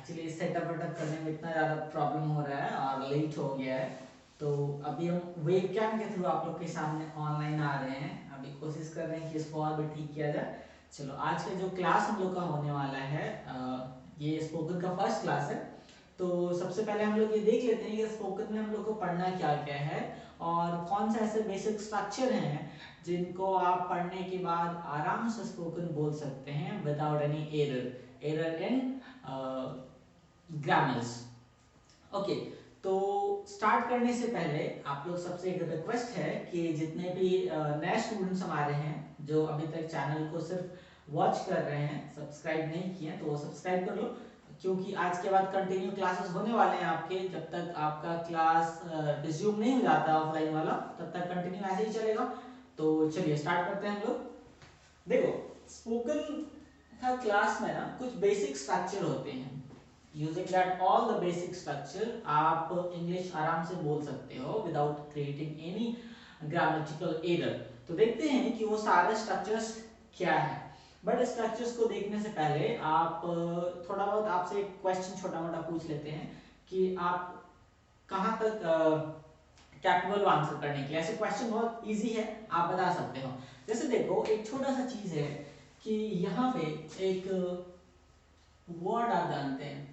Actually setup वेटअप करने में इतना ज़्यादा प्रॉब्लम हो रहा है और लेट हो गया है, तो अभी हम वेबकैम के थ्रू आप लोग के सामने ऑनलाइन आ रहे हैं। अभी कोशिश कर रहे हैं कि इसको और भी ठीक किया जाए। चलो, आज का जो क्लास हम लोग का होने वाला है, ये स्पोकन का फर्स्ट क्लास है। तो सबसे पहले हम लोग ये देख लेते हैं कि स्पोकन में हम लोग को पढ़ना क्या क्या है और कौन से ऐसे बेसिक स्ट्रक्चर हैं जिनको आप पढ़ने के बाद आराम से स्पोकन बोल सकते हैं without any error in grammars. Okay, तो स्टार्ट करने से पहले आप लोग सबसे एक रिक्वेस्ट है कि जितने भी नए स्टूडेंट्स हमारे हैं जो अभी तक चैनल को सिर्फ वॉच कर रहे हैं, सब्सक्राइब नहीं किए तो वो सब्सक्राइब कर लो, क्योंकि आज के बाद कंटिन्यू क्लासेस होने वाले हैं आपके। जब तक आपका क्लास रिज्यूम नहीं हो जाता ऑफलाइन वाला, तब तक कंटिन्यू ऐसे ही चलेगा। तो चलिए स्टार्ट करते हैं हम लोग। देखो, स्पोकन का क्लास में ना कुछ बेसिक स्ट्रक्चर होते हैं। Using that all the basic structure आप इंग्लिश आराम से बोल सकते हो without creating any grammatical error. तो देखते हैं कि वो सारे स्ट्रक्चर्स क्या है। बट स्ट्रक्चर्स को देखने से पहले आप थोड़ा बहुत आपसे एक क्वेश्चन छोटा मोटा पूछ लेते हैं कि आप कहाँ तक कैपेबल आंसर करने के लिए। ऐसे क्वेश्चन बहुत इजी है, आप बता सकते हो। जैसे देखो, एक छोटा सा चीज है कि यहाँ पे एक वर्ड आप जानते हैं,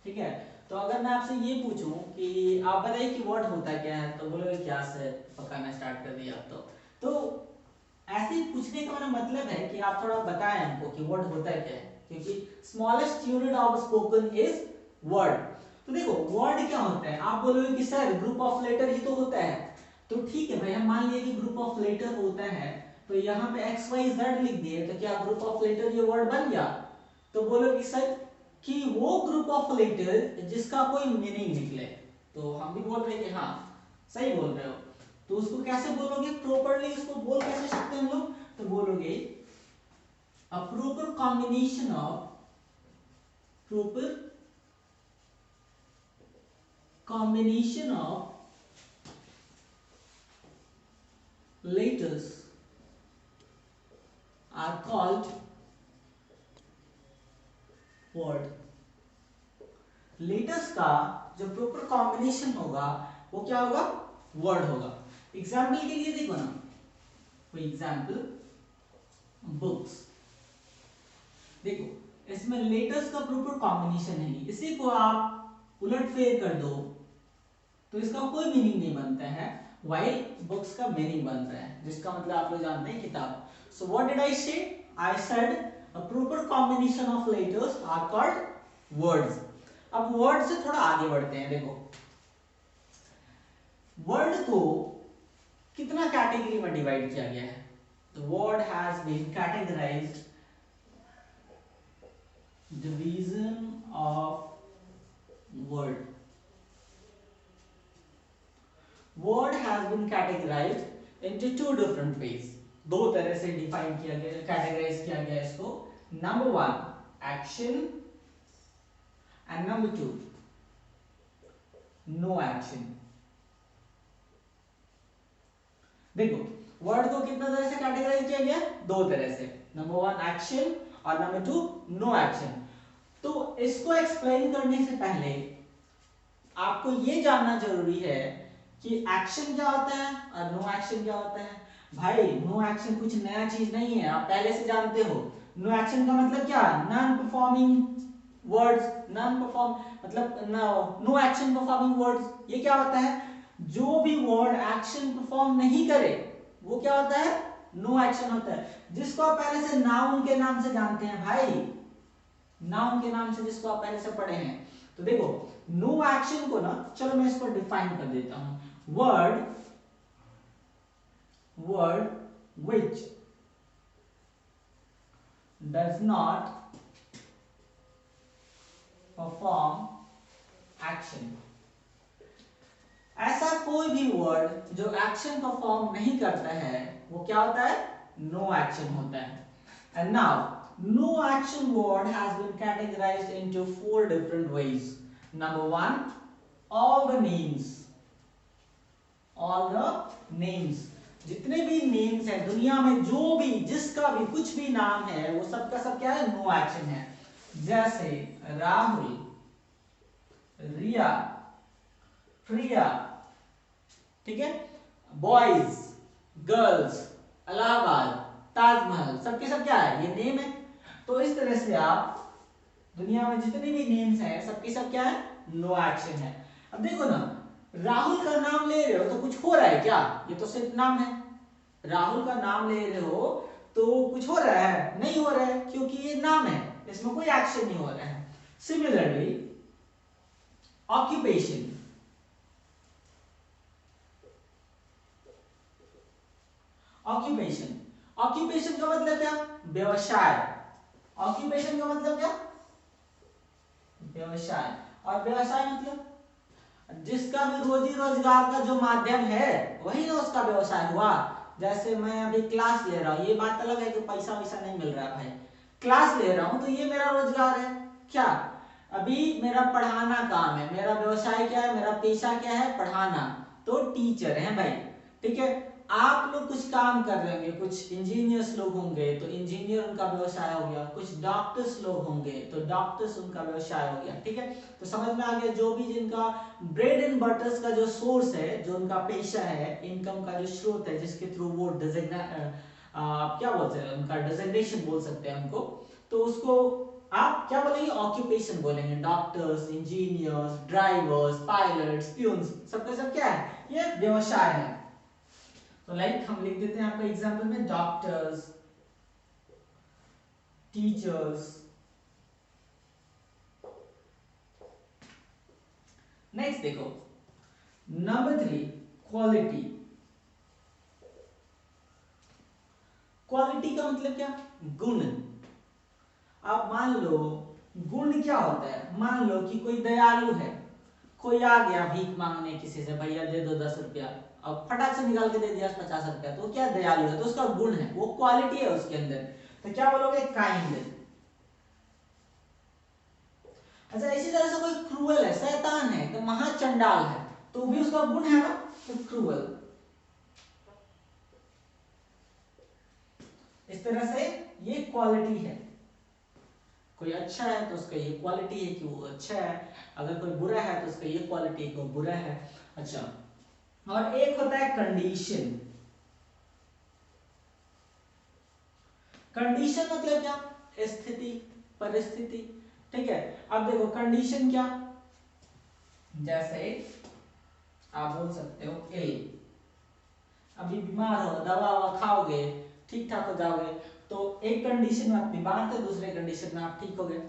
ठीक है। तो अगर मैं आपसे ये पूछूं कि आप बताइए कि वर्ड होता क्या है, तो बोलोगे क्या सर, पकाना स्टार्ट कर दिया आप तो ऐसे ही पूछने का मेरा मतलब है कि आप थोड़ा बताएं हमको कि वर्ड होता क्या है, क्योंकि smallest unit of spoken is word. तो देखो, वर्ड क्या होता है, आप बोलोगे कि सर ग्रुप ऑफ लेटर ही तो होता है। तो ठीक है भाई, हम मान लिए कि ग्रुप ऑफ लेटर होता है, तो यहाँ पे एक्स वाई जेड लिख दिए, तो क्या ग्रुप ऑफ लेटर ये वर्ड बन गया? तो बोलोगे सर कि वो ग्रुप ऑफ लेटर जिसका कोई मीनिंग निकले। तो हम भी बोल रहे हैं कि हाँ सही बोल रहे हो। तो उसको कैसे बोलोगे प्रॉपर्ली, उसको बोल कैसे सकते हैं हम लोग? तो बोलोगे अ proper combination of letters are called word। Letters का जो प्रॉपर कॉम्बिनेशन होगा वो क्या होगा? वर्ड होगा। एग्जाम्पल के लिए देखो ना, फॉर एग्जाम्पल बुक्स। देखो, इसमें लेटर्स का प्रॉपर कॉम्बिनेशन है, इसी को आप उलट फेर कर दो तो इसका कोई मीनिंग नहीं बनता है, वाइल बुक्स का मीनिंग बनता है, जिसका मतलब आप लोग जानते हैं किताब। So what did I say? I said a proper combination of letters are called words. अब वर्ड से थोड़ा आगे बढ़ते हैं। देखो, वर्ड को कितना कैटेगरी में डिवाइड किया गया है? The word has been categorized, division of word. Word has been categorized into two different ways. दो तरह से डिफाइन किया गया, कैटेगराइज किया गया इसको। Number one, action, and number two, no action. देखो, वर्ड को कितना तरह से कैटेगराइज किया गया? दो तरह से। नंबर वन एक्शन और नंबर टू नो एक्शन। तो इसको एक्सप्लेन करने से पहले आपको ये जानना जरूरी है कि एक्शन क्या होता है और नो एक्शन क्या होता है। भाई, नो एक्शन कुछ नया चीज नहीं है, आप पहले से जानते हो। नो एक्शन का मतलब क्या? Non performing words. Non perform मतलब नो एक्शन परफॉर्मिंग वर्ड्स। ये क्या होता है? जो भी वर्ड एक्शन परफॉर्म नहीं करे वो क्या होता है? नो एक्शन होता है, जिसको आप पहले से नाउन के नाम से जानते हैं भाई, नाउन के नाम से जिसको आप पहले से पढ़े हैं। तो देखो, नो एक्शन को ना, चलो मैं इसको डिफाइन कर देता हूं। Word which does not perform action। ऐसा कोई भी वर्ड जो एक्शन परफॉर्म नहीं करता है वो क्या होता है? नो एक्शन होता है। And now, no action word has been categorized into four different ways. Number one, all the names। जितने भी नेम्स हैं दुनिया में, जो भी जिसका भी कुछ भी नाम है, वो सब का सब क्या है? नो एक्शन है। जैसे राहुल, रिया, प्रिया, ठीक है, बॉयज, गर्ल्स, इलाहाबाद, ताजमहल, सबके सब क्या है, ये नेम है। तो इस तरह से आप दुनिया में जितने भी नेम्स हैं सबके सब क्या है, नो एक्शन है। अब देखो ना, राहुल का नाम ले रहे हो तो कुछ हो रहा है क्या, ये तो सिर्फ नाम है। राहुल का नाम ले रहे हो तो कुछ हो रहा है, नहीं हो रहा है, क्योंकि ये नाम है, इसमें कोई एक्शन नहीं हो रहा है। सिमिलरली ऑक्यूपेशन, ऑक्यूपेशन, ऑक्यूपेशन का मतलब क्या, व्यवसाय। ऑक्यूपेशन का मतलब क्या, व्यवसाय। और व्यवसाय मतलब जिसका भी रोजी रोजगार का जो माध्यम है वही ना उसका व्यवसाय हुआ। जैसे मैं अभी क्लास ले रहा हूँ, ये बात अलग है कि पैसा वैसा नहीं मिल रहा है भाई, क्लास ले रहा हूँ तो ये मेरा रोजगार है। क्या, अभी मेरा पढ़ाना काम है, मेरा व्यवसाय क्या है, मेरा पेशा क्या है, पढ़ाना। तो टीचर है भाई, ठीक है। आप लोग कुछ काम कर रहे होंगे, कुछ इंजीनियर्स लोग होंगे तो इंजीनियर उनका व्यवसाय हो गया, कुछ डॉक्टर्स लोग होंगे तो डॉक्टर्स उनका व्यवसाय हो गया, ठीक है। तो समझ में आ गया, जो भी जिनका ब्रेड एंड बटर्स का जो सोर्स है, जो उनका पेशा है, इनकम का जो स्रोत है, जिसके थ्रू वो क्या बोलते हैं, उनका डिजिग्नेशन बोल सकते हैं उनको, तो उसको आप क्या बोलेंगे, ऑक्यूपेशन बोलेंगे। Doctors, engineers, drivers, pilots, peons, सबका सब क्या है, ये व्यवसाय है। तो लाइक हम लिख देते हैं आपका एग्जांपल में, डॉक्टर्स, टीचर्स। नेक्स्ट देखो, नंबर 3, क्वालिटी। क्वालिटी का मतलब क्या, गुण। आप मान लो, गुण क्या होता है, मान लो कि कोई दयालु है, कोई आ गया भीख मांगने किसी से, भैया दे दो 10 रुपया, अब फटाक से निकाल के दे दिया 50 रुपया, तो क्या दयालु है, तो उसका गुण है, वो क्वालिटी है उसके अंदर। तो क्या बोलोगे, काइंड। अच्छा, इसी तरह से कोई क्रूअल है, शैतान है, तो महाचंडाल है, तो भी उसका गुण है ना, तो क्रूअल। इस तरह से ये क्वालिटी है। कोई अच्छा है तो उसका ये क्वालिटी है कि वो अच्छा है, अगर कोई बुरा है तो उसका ये क्वालिटी है कि वो बुरा है। अच्छा, और एक होता है कंडीशन। कंडीशन मतलब क्या, स्थिति, परिस्थिति, ठीक है। अब देखो कंडीशन क्या, जैसे आप बोल सकते हो ए, अभी बीमार हो, दवा ववा खाओगे, ठीक ठाक हो जाओगे, तो एक कंडीशन में आप बीमार थे, दूसरे कंडीशन में आप ठीक हो गए।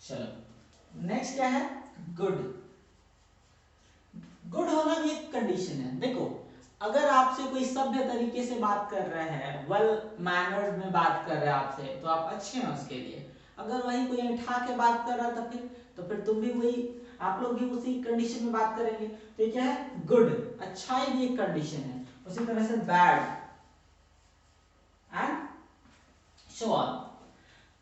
चलो नेक्स्ट क्या है, गुड। गुड होना भी एक कंडीशन है। देखो, अगर आपसे कोई सभ्य तरीके से बात कर रहा है, वेल मैनर्ड में बात कर रहा है आपसे, तो आप अच्छे हैं उसके लिए। अगर वही कोई उठा के बात कर रहा था तो फिर तुम भी वही, आप लोग भी उसी कंडीशन में बात करेंगे। तो ये क्या है, गुड, अच्छाई भी एक कंडीशन है। उसी तरह से बैड एंड सो ऑन।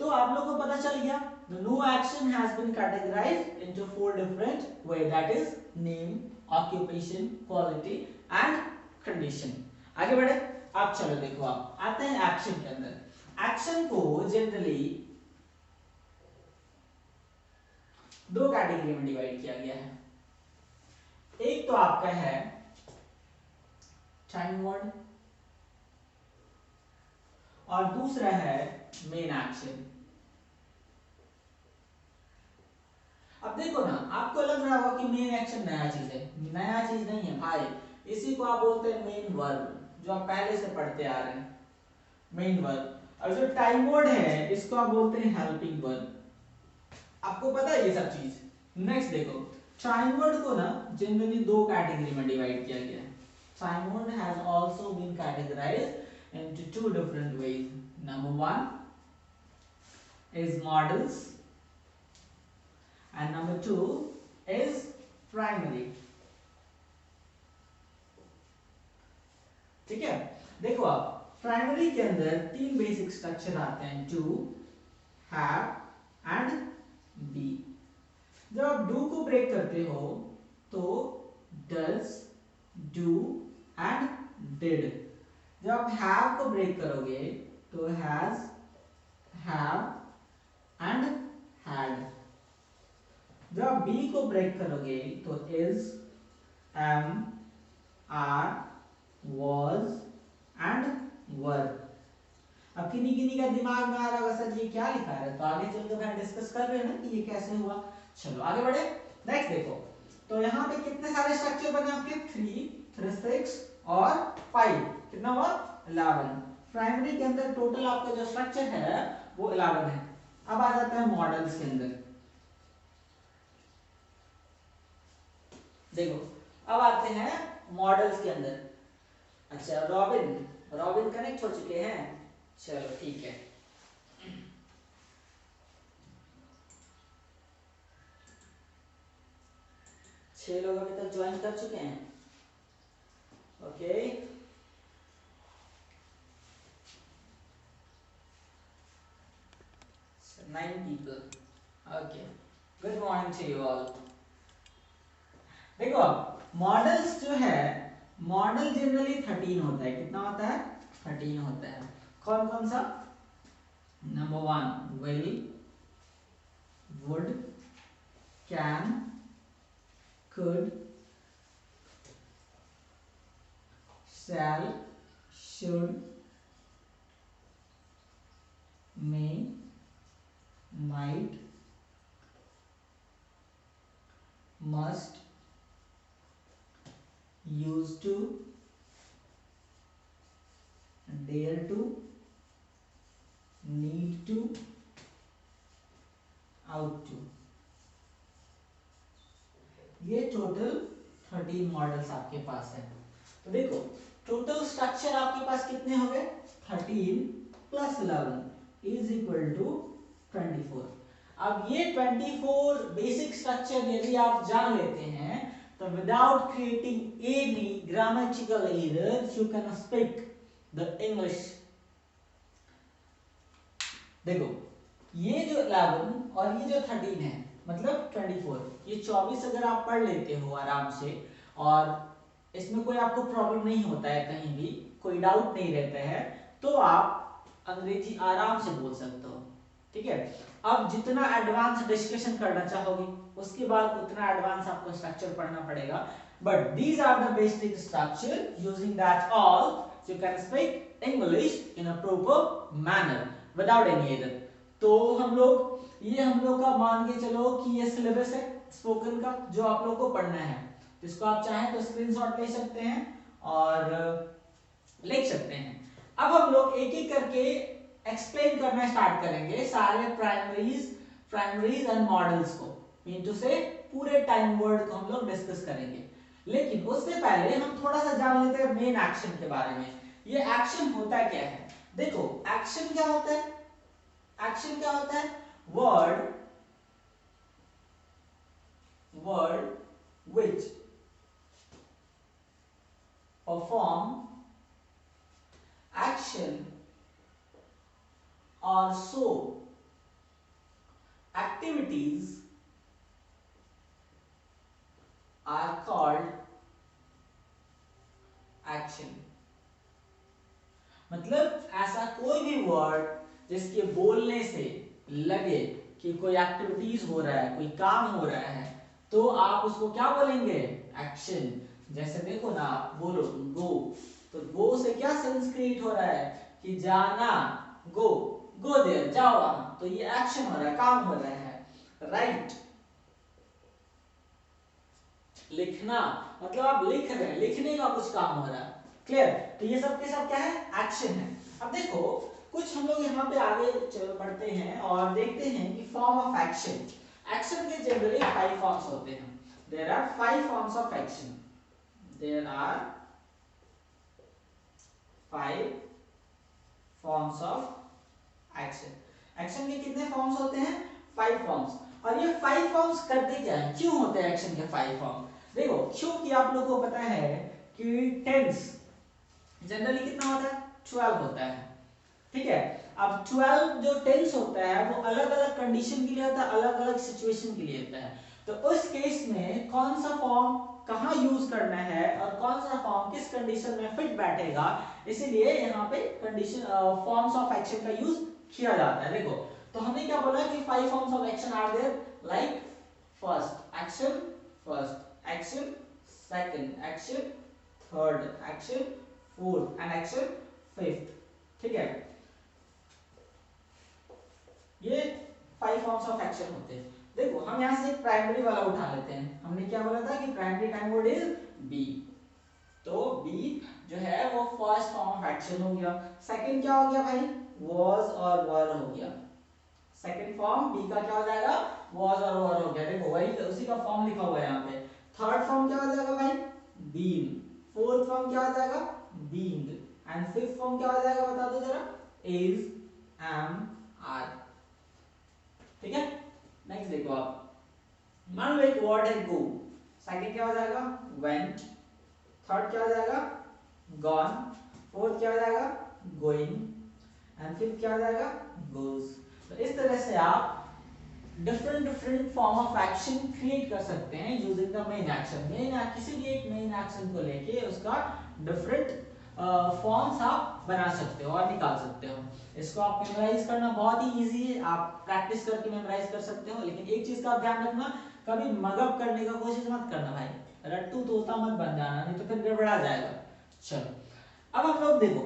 तो आप लोगों को पता चल गया, the no action has been categorized into 4 different way, that is name, occupation, quality and condition। आगे बढ़े, आप चलो देखो, आप आते हैं एक्शन के अंदर। एक्शन को जनरली 2 कैटेगरी में डिवाइड किया गया है। एक तो आपका है टाइम वर्ड, और दूसरा है मेन एक्शन। अब देखो ना, आपको लग रहा होगा कि मेन एक्शन नया चीज है, नया चीज नहीं है भाई। इसी को आप बोलते हैं मेन वर्ब, जो आप पहले से पढ़ते आ रहे हैं, मेन वर्ब। और जो टाइम वर्ड है, इसको आप बोलते हैं हेल्पिंग वर्ब। आपको पता है ये सब चीज। नेक्स्ट देखो, टाइम वर्ड को ना जनरली 2 कैटेगरी में डिवाइड किया गया है। Time word has also been categorized into 2 different ways. Number 1 is models and number 2 is primary। ठीक है, देखो आप प्राइमरी के अंदर 3 बेसिक स्ट्रक्चर आते हैं, डू, हैव एंड बी। जब आप डू को ब्रेक करते हो तो डज, डू एंड डिड। जब आप हैव को ब्रेक करोगे तो हैज, हैव एंड बी को ब्रेक करोगे तो is, am, are, was and were. अब किन्हीं किन्हीं का दिमाग में आ रहा होगा सर ये क्या लिखा है, तो आगे चलकर भाई डिस्कस कर रहे हैं ना कि ये कैसे हुआ। चलो आगे बढ़े। नेक्स्ट देखो, तो यहाँ पे कितने सारे स्ट्रक्चर बने आपके, 3, 6 और 5, कितना हुआ 11। प्राइमरी के अंदर टोटल आपका जो स्ट्रक्चर है वो 11 है। अब आ जाता है मॉडल्स के अंदर। देखो अब आते हैं मॉडल्स के अंदर। अच्छा रॉबिन कनेक्ट हो चुके हैं, चलो ठीक है। 6 लोग अभी तक ज्वाइन कर चुके हैं। Okay, 9 people। Okay, good morning to you all. देखो मॉडल्स जो है, मॉडल जनरली 13 होता है। कितना होता है, 13 होता है। कौन कौन सा, number 1 will, would, can, could, shall, should, may, might, must, used to, dare to, need to, out to। ये टोटल 13 मॉडल्स आपके पास है। तो देखो टोटल स्ट्रक्चर आपके पास कितने हो गए, 13 प्लस 11 इज इक्वल टू 24। अब ये 24 बेसिक स्ट्रक्चर यदि आप जान लेते हैं तो without creating any grammatical errors you can speak the English. देखो ये जो 11 और ये जो 13 है मतलब 24, ये 24 अगर आप पढ़ लेते हो आराम से और इसमें कोई आपको प्रॉब्लम नहीं होता है, कहीं भी कोई डाउट नहीं रहता है, तो आप अंग्रेजी आराम से बोल सकते हो। ठीक है, अब जितना एडवांस डिस्कशन करना चाहोगे उसके बाद उतना एडवांस आपको स्ट्रक्चर पढ़ना पड़ेगा, but these are the basic structure using that all you can speak English in a proper manner without any error. तो हम लोग का मान के चलो कि ये सिलेबस है स्पोकन का जो आप लोग को पढ़ना है, जिसको आप चाहें तो स्क्रीनशॉट ले सकते हैं और लिख सकते हैं। अब हम लोग एक एक करके एक्सप्लेन करना स्टार्ट करेंगे सारे प्राइमरीज एंड मॉडल्स को, मीन टू से पूरे टाइम वर्ड को हम लोग डिस्कस करेंगे। लेकिन उससे पहले हम थोड़ा सा जान लेते हैं मेन एक्शन के बारे में। ये एक्शन होता क्या है, देखो एक्शन क्या होता है, एक्शन क्या होता है, word which perform action or show activities are called action। मतलब ऐसा कोई भी वर्ड जिसके बोलने से लगे कि कोई एक्टिविटीज हो रहा है, कोई काम हो रहा है, तो आप उसको क्या बोलेंगे, एक्शन। जैसे देखो ना, बोलो गो, तो गो से क्या सेंस क्रिएट हो रहा है कि जाना, गो देयर, जाओ वहां, तो ये एक्शन हो रहा है, काम हो रहा है। राइट, लिखना मतलब आप लिख रहे हैं, लिखने का कुछ काम हो रहा है। क्लियर, तो ये सब के सब क्या है, एक्शन है। अब देखो कुछ हम लोग यहाँ पे आगे बढ़ते हैं और देखते हैं कि फॉर्म ऑफ एक्शन। एक्शन के जनरली 5 फॉर्म्स होते हैं। There are 5 forms of action, there are 5 forms of action. Action के कितने फॉर्म्स होते हैं, 5 फॉर्म्स। और ये 5 फॉर्म्स करते क्या है, क्यों होते हैं एक्शन के 5 फॉर्म। देखो क्योंकि आप लोगों को पता है कि टेंस जनरली कितना होता है, 12 होता है। ठीक है, अब 12 जो टेंस होता है वो अलग अलग कंडीशन के लिए होता है, अलग अलग सिचुएशन के लिए होता है। तो उस केस में कौन सा फॉर्म कहाँ यूज करना है और कौन सा फॉर्म किस कंडीशन में फिट बैठेगा, इसीलिए यहाँ पे कंडीशन फॉर्म्स ऑफ एक्शन का यूज किया जाता है। देखो तो हमने क्या बोला कि 5 forms of action are there, like first action, first action, second action, third action, fourth and action fifth. ठीक है, ये 5 फॉर्म्स ऑफ एक्शन होते हैं। देखो हम यहां से प्राइमरी वाला उठा लेते हैं। हमने क्या बोला था कि primary time word is B, तो बी जो है वो फर्स्ट फॉर्म ऑफ एक्शन हो गया। सेकंड क्या हो गया भाई, वॉज और वर हो गया। सेकंड फॉर्म बी का क्या हो जाएगा, वॉज और वर हो गया। देखो वही उसी का फॉर्म लिखा हुआ है यहाँ पे। थर्ड फॉर्म क्या हो जाएगा भाई, बीन। फोर्थ फॉर्म क्या हो जाएगा, बीइंग। एंड फिफ्थ फॉर्म क्या हो जाएगा बता दो जरा, इज, एम, आर। ठीक है, नेक्स्ट देखो आप, मान लो एक वर्ड है गो, सेकंड क्या हो जाएगा, वेंट। थर्ड क्या हो जाएगा, गॉन। फोर्थ क्या हो जाएगा, गोइंग। एंड फिफ्थ क्या हो जाएगा, गोज। तो इस तरह से आप different form of action create कर सकते हैं यूजिंग द मेन एक्शन। किसी भी एक मेन एक्शन को लेके उसका डिफरेंट फॉर्म्स आप बना सकते हो और निकाल सकते हो। इसको आप मेमोराइज करना बहुत ही इजी है, आप प्रैक्टिस करके मेमोराइज कर सकते हो। लेकिन एक चीज का आप ध्यान रखना, कभी मगअप करने का कोशिश मत करना भाई, रट्टू तोता मत बन जाना, नहीं तो फिर गड़बड़ा जाएगा। चलो अब हम लोग देखो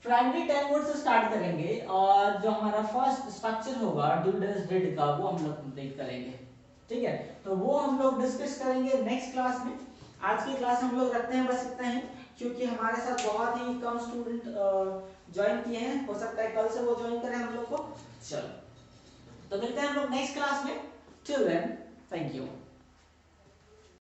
प्राइमरी 10 वर्ड से स्टार्ट करेंगे और जो हमारा फर्स्ट स्ट्रक्चर होगा डू डज डिड का वो हम लोग कंप्लीट करेंगे। ठीक है, तो वो हम लोग डिस्कस करेंगे नेक्स्ट क्लास में। आज की क्लास हम लोग रखते हैं बस इतना ही, क्योंकि हमारे साथ बहुत ही कम स्टूडेंट ज्वाइन किए हैं, हो सकता है कल से वो ज्वाइन करें हम लोग को। चलो तो मिलते हैं हम लोग नेक्स्ट क्लास में। Till then thank you.